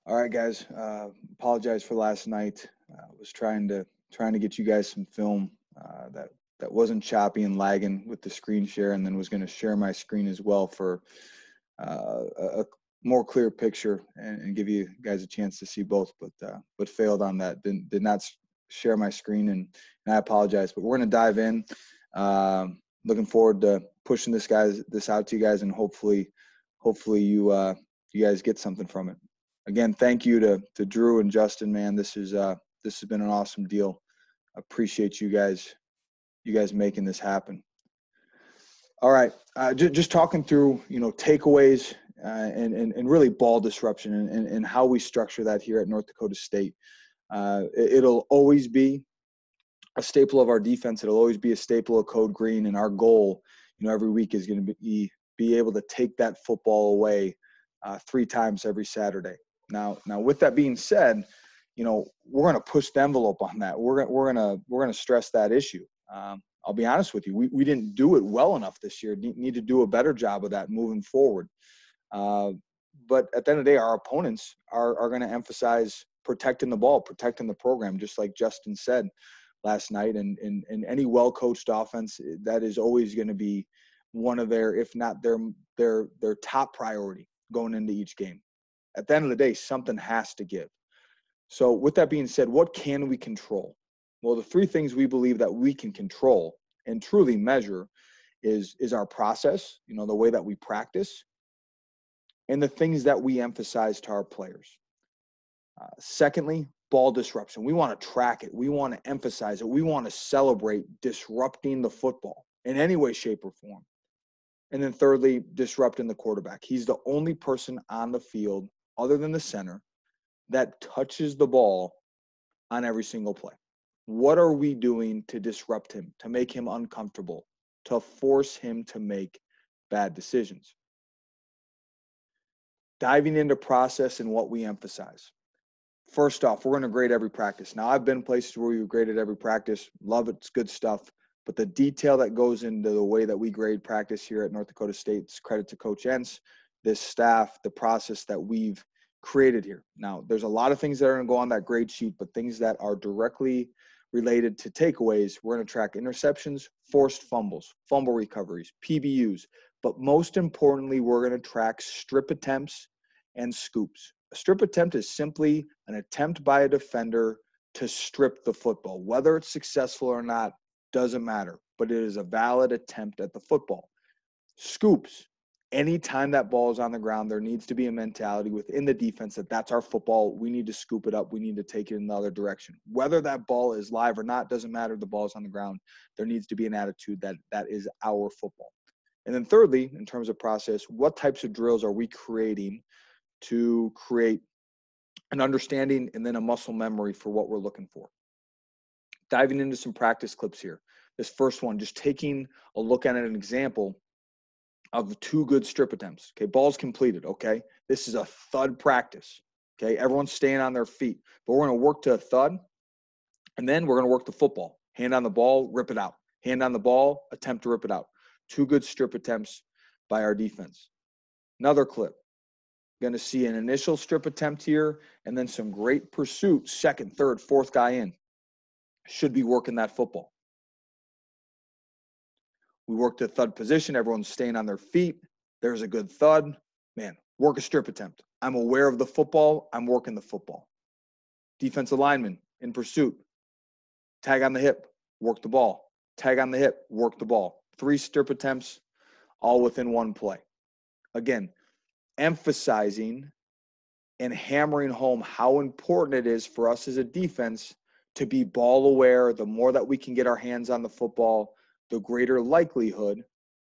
All right, guys. Apologize for last night. Was trying to get you guys some film that wasn't choppy and lagging with the screen share, and then was going to share my screen as well for a more clear picture and give you guys a chance to see both. But failed on that. Did not share my screen, and I apologize. But we're going to dive in. Looking forward to pushing this out to you guys, and hopefully you guys get something from it. Again, thank you to Drew and Justin, man. This has been an awesome deal. Appreciate you guys making this happen. All right, just talking through, takeaways and really ball disruption and how we structure that here at North Dakota State. It'll always be a staple of our defense. It'll always be a staple of Code Green, and our goal, every week is going to be able to take that football away 3 times every Saturday. Now, with that being said, we're going to push the envelope on that. We're going to stress that issue. I'll be honest with you. We didn't do it well enough this year. Need to do a better job of that moving forward. But at the end of the day, our opponents are going to emphasize protecting the ball, protecting the program, just like Justin said last night. And any well-coached offense, that is always going to be one of their, if not their top priority going into each game. At the end of the day, something has to give. So with that being said, what can we control? Well, the 3 things we believe that we can control and truly measure is our process, the way that we practice, and the things that we emphasize to our players. Secondly, ball disruption. We want to track it. We want to emphasize it. We want to celebrate disrupting the football in any way, shape, or form. And then thirdly, disrupting the quarterback. He's the only person on the field other than the center that touches the ball on every single play. What are we doing to disrupt him, to make him uncomfortable, to force him to make bad decisions? Diving into process and what we emphasize. First off, we're going to grade every practice. Now, I've been places where we've graded every practice. Love it. It's good stuff. But the detail that goes into the way that we grade practice here at North Dakota State, credit to Coach Entz, this staff, the process that we've created here. Now, there's a lot of things that are going to go on that grade sheet, but things that are directly related to takeaways, we're going to track interceptions, forced fumbles, fumble recoveries, PBUs, but most importantly, we're going to track strip attempts and scoops. A strip attempt is simply an attempt by a defender to strip the football. Whether it's successful or not doesn't matter, but it is a valid attempt at the football. Scoops. Anytime that ball is on the ground, there needs to be a mentality within the defense that that's our football. We need to scoop it up. We need to take it in the other direction. Whether that ball is live or not doesn't matter. The ball is on the ground. There needs to be an attitude that is our football. And then thirdly, in terms of process, what types of drills are we creating to create an understanding and then a muscle memory for what we're looking for? Diving into some practice clips here. This first one, just taking a look at an example of 2 good strip attempts. Okay, ball's completed. Okay, this is a thud practice. Okay, everyone's staying on their feet, but we're going to work to a thud, and then we're going to work the football. Hand on the ball, rip it out. Hand on the ball, attempt to rip it out. 2 good strip attempts by our defense. Another clip. Going to see an initial strip attempt here, and then some great pursuit, second, third, fourth guy in. Should be working that football. We work the thud position. Everyone's staying on their feet. There's a good thud. Man, work a strip attempt. I'm aware of the football. I'm working the football. Defensive lineman in pursuit. Tag on the hip. Work the ball. Tag on the hip. Work the ball. 3 strip attempts, all within 1 play. Again, emphasizing and hammering home how important it is for us as a defense to be ball aware. The more that we can get our hands on the football, the greater likelihood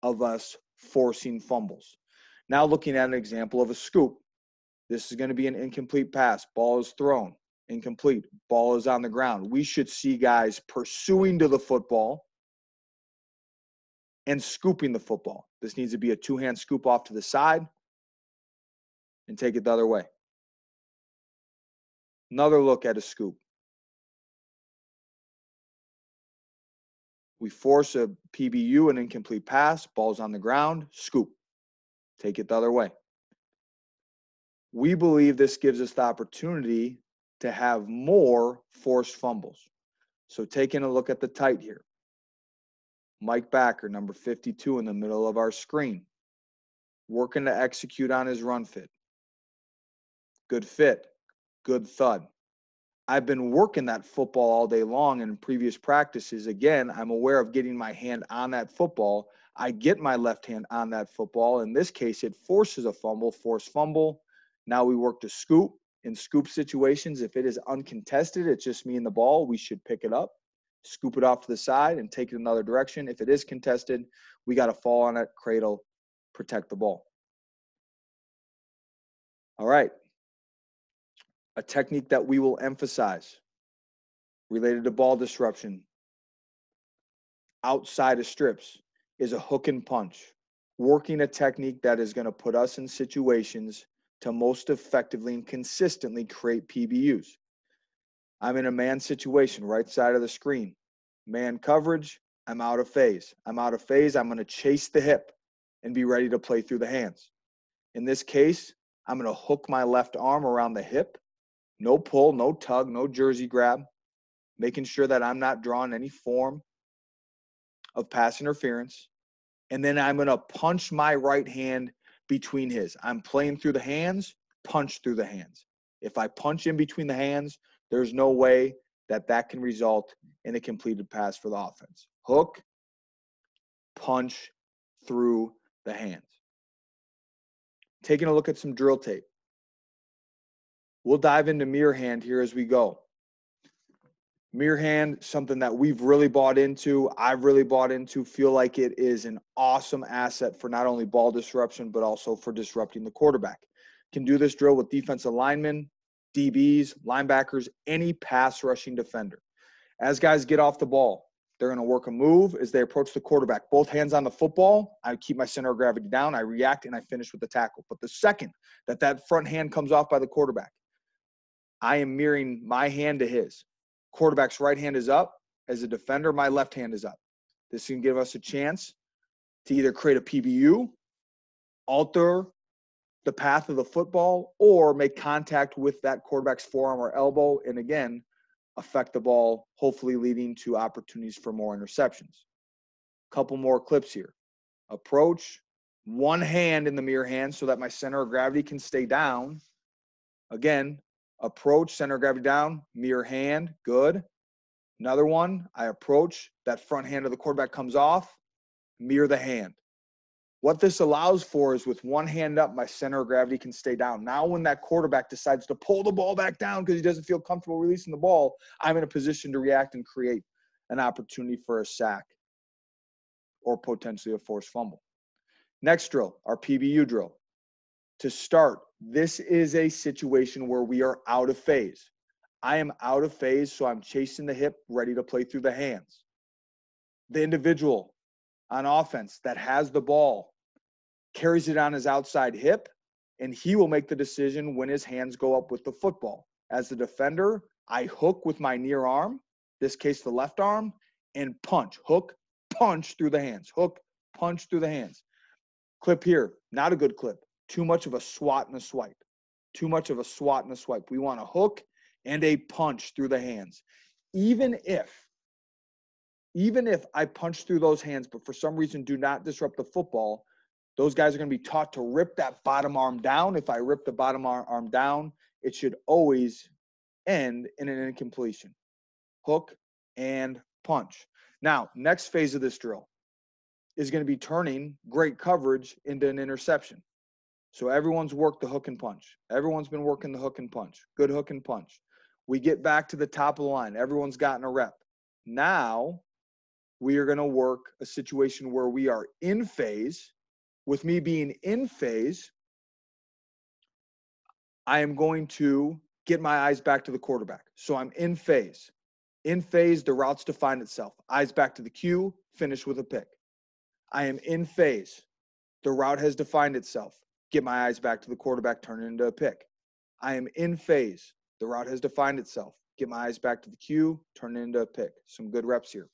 of us forcing fumbles. Now looking at an example of a scoop. This is going to be an incomplete pass. Ball is thrown. Incomplete. Ball is on the ground. We should see guys pursuing to the football and scooping the football. This needs to be a 2-hand scoop off to the side and take it the other way. Another look at a scoop. We force a PBU, an incomplete pass, ball's on the ground, scoop. Take it the other way. We believe this gives us the opportunity to have more forced fumbles. So taking a look at the tight here. Mike Backer, number 52 in the middle of our screen, working to execute on his run fit. Good fit, good thud. I've been working that football all day long in previous practices. Again, I'm aware of getting my hand on that football. I get my left hand on that football. In this case, it forces a fumble, forced fumble. Now we work to scoop. In scoop situations, if it is uncontested, it's just me and the ball, we should pick it up, scoop it off to the side, and take it another direction. If it is contested, we got to fall on it, cradle, protect the ball. All right. A technique that we will emphasize related to ball disruption outside of strips is a hook and punch. Working a technique that is going to put us in situations to most effectively and consistently create PBUs. I'm in a man situation, right side of the screen. Man coverage, I'm out of phase. I'm out of phase, I'm going to chase the hip and be ready to play through the hands. In this case, I'm going to hook my left arm around the hip. No pull, no tug, no jersey grab, making sure that I'm not drawing any form of pass interference. And then I'm going to punch my right hand between his. I'm playing through the hands, punch through the hands. If I punch in between the hands, there's no way that that can result in a completed pass for the offense. Hook, punch through the hands. Taking a look at some drill tape. We'll dive into mirror hand here as we go. Mirror hand, something that we've really bought into, I've really bought into, feel like it is an awesome asset for not only ball disruption, but also for disrupting the quarterback. Can do this drill with defensive linemen, DBs, linebackers, any pass rushing defender. As guys get off the ball, they're going to work a move as they approach the quarterback. Both hands on the football, I keep my center of gravity down, I react, and I finish with the tackle. But the second that front hand comes off by the quarterback, I am mirroring my hand to his. Quarterback's right hand is up. As a defender, my left hand is up. This can give us a chance to either create a PBU, alter the path of the football, or make contact with that quarterback's forearm or elbow, and again, affect the ball, hopefully leading to opportunities for more interceptions. Couple more clips here. Approach, one hand in the mirror hand so that my center of gravity can stay down. Again, approach, center of gravity down, mirror hand, good. Another one, I approach, that front hand of the quarterback comes off, mirror the hand. What this allows for is with one hand up, my center of gravity can stay down. Now when that quarterback decides to pull the ball back down because he doesn't feel comfortable releasing the ball, I'm in a position to react and create an opportunity for a sack or potentially a forced fumble. Next drill, our PBU drill. To start, this is a situation where we are out of phase. I am out of phase, so I'm chasing the hip, ready to play through the hands. The individual on offense that has the ball carries it on his outside hip, and he will make the decision when his hands go up with the football. As the defender, I hook with my near arm, this case the left arm, and punch. Hook, punch through the hands. Hook, punch through the hands. Clip here, not a good clip. Too much of a swat and a swipe. Too much of a swat and a swipe. We want a hook and a punch through the hands. Even if I punch through those hands, but for some reason do not disrupt the football, those guys are going to be taught to rip that bottom arm down. If I rip the bottom arm down, it should always end in an incompletion. Hook and punch. Now, next phase of this drill is going to be turning great coverage into an interception. So everyone's worked the hook and punch. Everyone's been working the hook and punch. Good hook and punch. We get back to the top of the line. Everyone's gotten a rep. Now we are going to work a situation where we are in phase. With me being in phase, I am going to get my eyes back to the quarterback. So I'm in phase. In phase, the route's defined itself. Eyes back to the cue, finish with a pick. I am in phase. The route has defined itself. Get my eyes back to the quarterback, turn it into a pick. I am in phase. The route has defined itself. Get my eyes back to the cue, turn it into a pick. Some good reps here.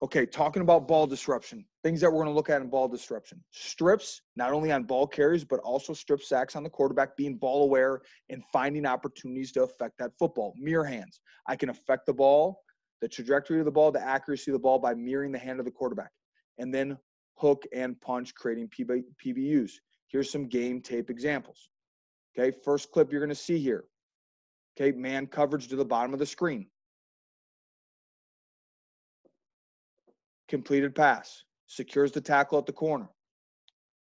Okay, talking about ball disruption, things that we're going to look at in ball disruption. Strips, not only on ball carries, but also strip sacks on the quarterback, being ball aware and finding opportunities to affect that football. Mirror hands. I can affect the ball, the trajectory of the ball, the accuracy of the ball by mirroring the hand of the quarterback. And then hook and punch, creating PBUs. Here's some game tape examples. Okay, first clip you're going to see here. Okay, man coverage to the bottom of the screen. Completed pass, secures the tackle at the corner.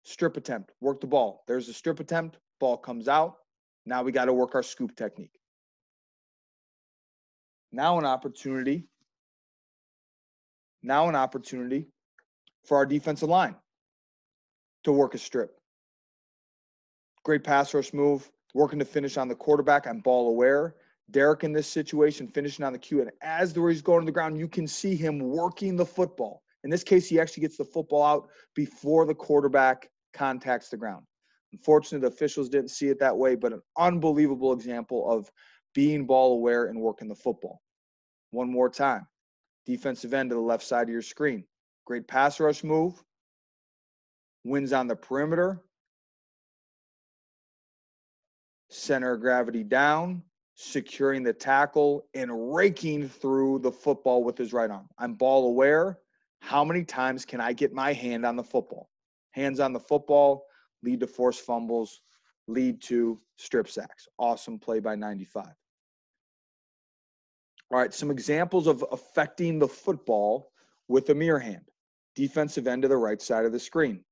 Strip attempt, work the ball. There's a strip attempt, ball comes out. Now we got to work our scoop technique. Now an opportunity for our defensive line to work a strip. Great pass rush move, working to finish on the quarterback. I'm ball aware. Derek in this situation finishing on the cue, and as he's going to the ground, you can see him working the football. In this case, he actually gets the football out before the quarterback contacts the ground. Unfortunately, the officials didn't see it that way, but an unbelievable example of being ball aware and working the football. One more time. Defensive end to the left side of your screen. Great pass rush move. Wins on the perimeter. Center of gravity down, securing the tackle, and raking through the football with his right arm. I'm ball aware. How many times can I get my hand on the football? Hands on the football lead to forced fumbles, lead to strip sacks. Awesome play by 95. All right, some examples of affecting the football with a mirror hand. Defensive end to the right side of the screen.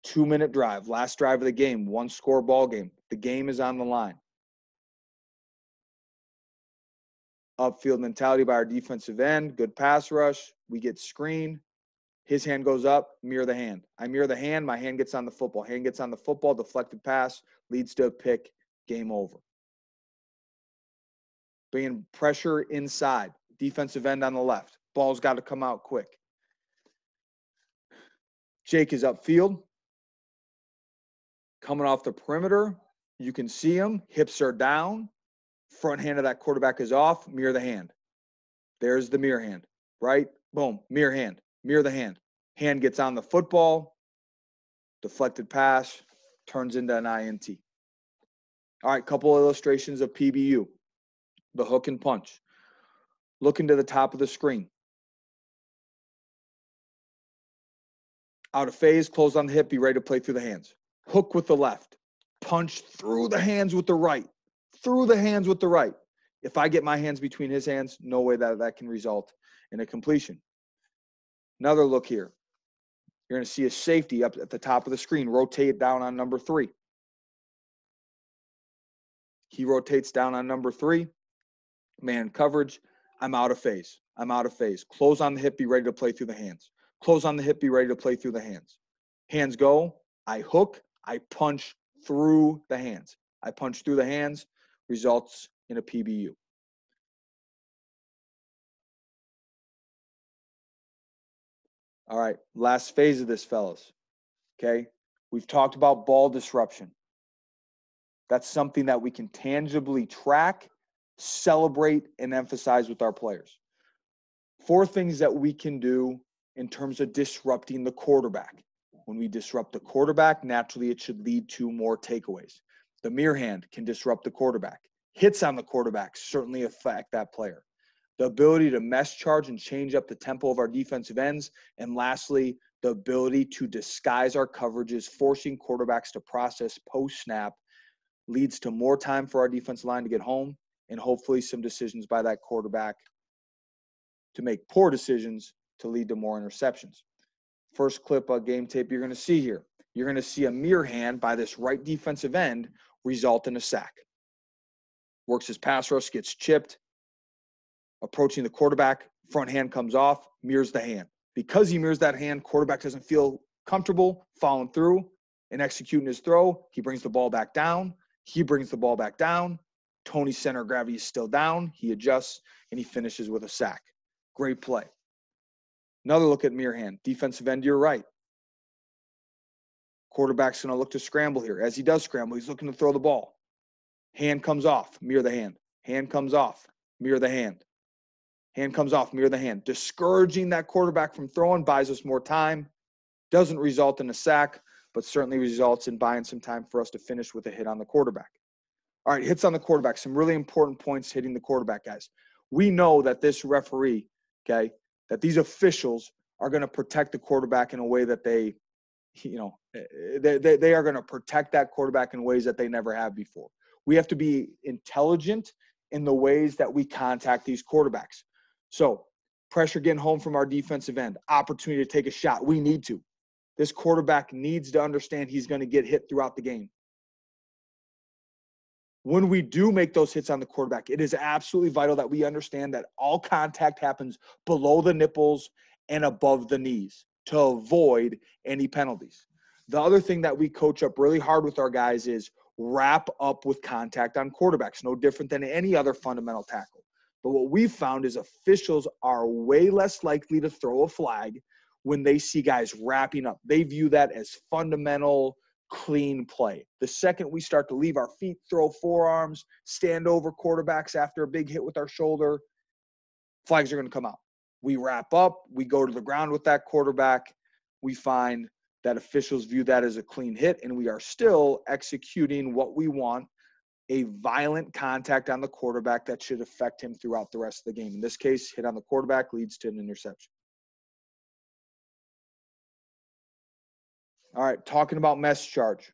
2-minute drive, last drive of the game, 1-score ball game. The game is on the line. Upfield mentality by our defensive end, good pass rush. We get screen. His hand goes up, mirror the hand. I mirror the hand, my hand gets on the football. Hand gets on the football, deflected pass, leads to a pick, game over. Bringing pressure inside, defensive end on the left. Ball's got to come out quick. Jake is upfield. Coming off the perimeter, you can see him. Hips are down. Front hand of that quarterback is off. Mirror the hand. There's the mirror hand, right? Boom, mirror hand. Mirror the hand. Hand gets on the football. Deflected pass turns into an INT. All right, couple illustrations of PBU. The hook and punch. Looking to the top of the screen. Out of phase, close on the hip, be ready to play through the hands. Hook with the left. Punch through the hands with the right. Through the hands with the right. If I get my hands between his hands, no way that can result in a completion. Another look here. You're going to see a safety up at the top of the screen. Rotate down on number 3. He rotates down on number 3. Man coverage. I'm out of phase. I'm out of phase. Close on the hip, be ready to play through the hands. Close on the hip, be ready to play through the hands. Hands go. I hook. I punch through the hands. I punch through the hands. Results in a PBU. All right, last phase of this, fellas. Okay, we've talked about ball disruption. That's something that we can tangibly track, celebrate, and emphasize with our players. 4 things that we can do in terms of disrupting the quarterback. When we disrupt the quarterback, naturally it should lead to more takeaways. The mirror hand can disrupt the quarterback. Hits on the quarterback certainly affect that player. The ability to mesh charge and change up the tempo of our defensive ends. And lastly, the ability to disguise our coverages, forcing quarterbacks to process post-snap, leads to more time for our defensive line to get home and hopefully some decisions by that quarterback to make poor decisions to lead to more interceptions. First clip of game tape you're going to see here. You're going to see a mirror hand by this right defensive end result in a sack. Works his pass rush, gets chipped. Approaching the quarterback, front hand comes off, mirrors the hand. Because he mirrors that hand, quarterback doesn't feel comfortable following through and executing his throw. He brings the ball back down. He brings the ball back down. Tony's center of gravity is still down. He adjusts, and he finishes with a sack. Great play. Another look at mirror hand. Defensive end to your right. Quarterback's going to look to scramble here. As he does scramble, he's looking to throw the ball. Hand comes off, mirror the hand. Hand comes off, mirror the hand. Hand comes off, mirror the hand. Discouraging that quarterback from throwing buys us more time. Doesn't result in a sack, but certainly results in buying some time for us to finish with a hit on the quarterback. All right, hits on the quarterback. Some really important points hitting the quarterback, guys. We know that this referee, okay, that these officials are going to protect the quarterback in a way that they are going to protect that quarterback in ways that they never have before. We have to be intelligent in the ways that we contact these quarterbacks. So pressure getting home from our defensive end, opportunity to take a shot. We need to. This quarterback needs to understand he's going to get hit throughout the game. When we do make those hits on the quarterback, it is absolutely vital that we understand that all contact happens below the nipples and above the knees to avoid any penalties. The other thing that we coach up really hard with our guys is wrap up with contact on quarterbacks, no different than any other fundamental tackle. But what we've found is officials are way less likely to throw a flag when they see guys wrapping up. They view that as fundamental, clean play. The second we start to leave our feet, throw forearms, stand over quarterbacks after a big hit with our shoulder, flags are going to come out. We wrap up, we go to the ground with that quarterback. We find that officials view that as a clean hit, and we are still executing what we want, a violent contact on the quarterback that should affect him throughout the rest of the game. In this case, hit on the quarterback leads to an interception. All right, talking about mesh charge.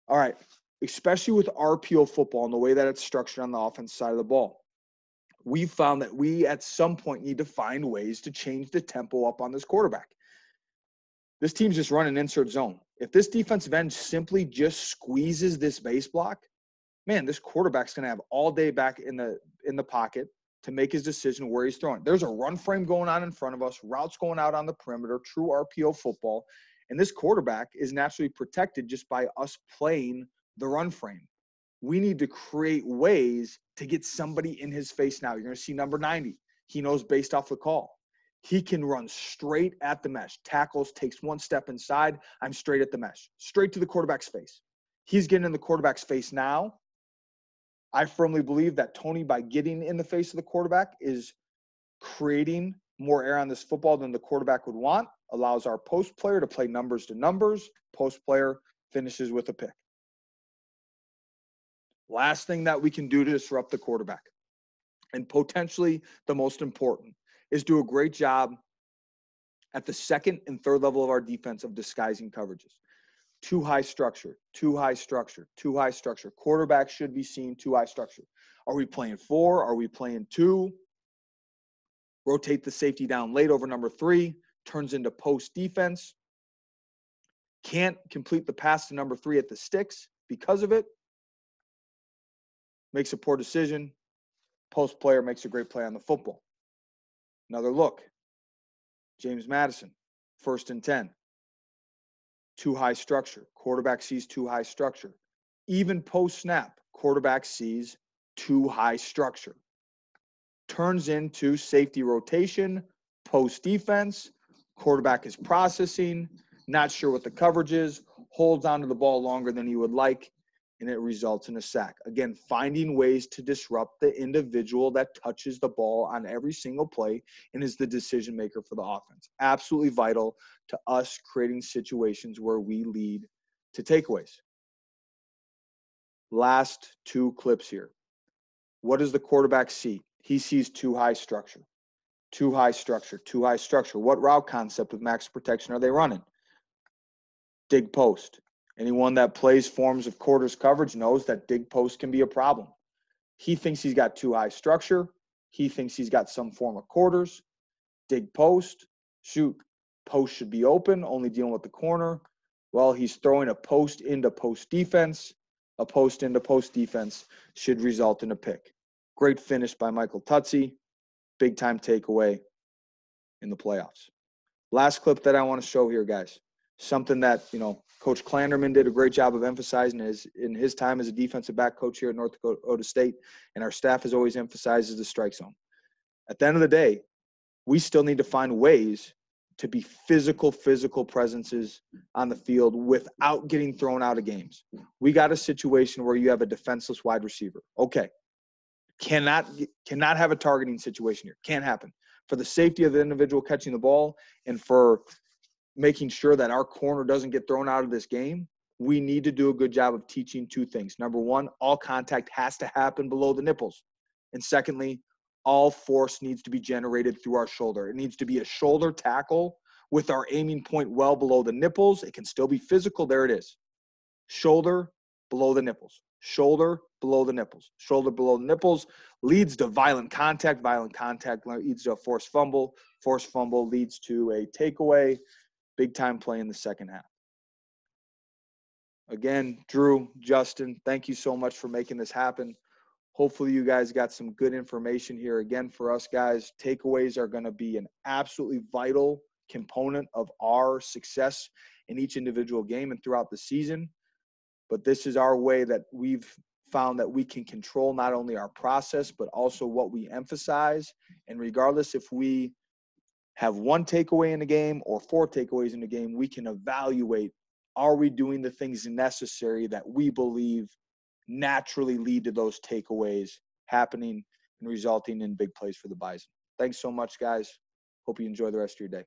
All right, especially with RPO football and the way that it's structured on the offense side of the ball, we found that we at some point need to find ways to change the tempo up on this quarterback. This team's just running insert zone. If this defensive end simply just squeezes this base block, man, this quarterback's going to have all day back in the pocket to make his decision where he's throwing. There's a run frame going on in front of us, routes going out on the perimeter, true RPO football. And this quarterback is naturally protected just by us playing the run frame. We need to create ways to get somebody in his face now. You're going to see number 90. He knows based off the call. He can run straight at the mesh. Tackles, takes one step inside. I'm straight at the mesh. Straight to the quarterback's face. He's getting in the quarterback's face now. I firmly believe that Tony, by getting in the face of the quarterback, is creating more air on this football than the quarterback would want, allows our post player to play numbers to numbers. Post player finishes with a pick. Last thing that we can do to disrupt the quarterback, and potentially the most important, is do a great job at the second and third level of our defense of disguising coverages. Too high structure, too high structure, too high structure. Quarterback should be seen too high structure. Are we playing 4? Are we playing 2? Rotate the safety down late over number 3. Turns into post defense. Can't complete the pass to number 3 at the sticks because of it. Makes a poor decision. Post player makes a great play on the football. Another look. James Madison, 1st and 10. Too high structure. Quarterback sees too high structure. Even post snap, quarterback sees too high structure. Turns into safety rotation, post defense. Quarterback is processing, not sure what the coverage is, holds onto the ball longer than he would like, and it results in a sack. Again, finding ways to disrupt the individual that touches the ball on every single play and is the decision maker for the offense. Absolutely vital to us creating situations where we lead to takeaways. Last 2 clips here. What does the quarterback see? He sees too high structure. Too high structure, too high structure. What route concept with max protection are they running? Dig post. Anyone that plays forms of quarters coverage knows that dig post can be a problem. He thinks he's got too high structure. He thinks he's got some form of quarters. Dig post. Shoot. Post should be open, only dealing with the corner. Well, he's throwing a post into post defense. A post into post defense should result in a pick. Great finish by Michael Tutsi. Big time takeaway in the playoffs. Last clip that I want to show here, guys. Something that, Coach Klanderman did a great job of emphasizing in his time as a defensive back coach here at North Dakota State, and our staff has always emphasized is the strike zone. At the end of the day, we still need to find ways to be physical presences on the field without getting thrown out of games. We got a situation where you have a defenseless wide receiver. Okay. Cannot have a targeting situation here. Can't happen. For the safety of the individual catching the ball and for making sure that our corner doesn't get thrown out of this game, we need to do a good job of teaching two things. Number one, all contact has to happen below the nipples. And secondly, all force needs to be generated through our shoulder. It needs to be a shoulder tackle with our aiming point well below the nipples. It can still be physical. There it is. Shoulder below the nipples. Shoulder below the nipples. Shoulder below the nipples leads to violent contact. Violent contact leads to a forced fumble. Forced fumble leads to a takeaway. Big time play in the second half. Again, Drew, Justin, thank you so much for making this happen. Hopefully you guys got some good information here. Again, for us guys, takeaways are going to be an absolutely vital component of our success in each individual game and throughout the season. But this is our way that we've found that we can control not only our process, but also what we emphasize. And regardless if we have one takeaway in the game or four takeaways in the game, we can evaluate, are we doing the things necessary that we believe naturally lead to those takeaways happening and resulting in big plays for the Bison. Thanks so much, guys. Hope you enjoy the rest of your day.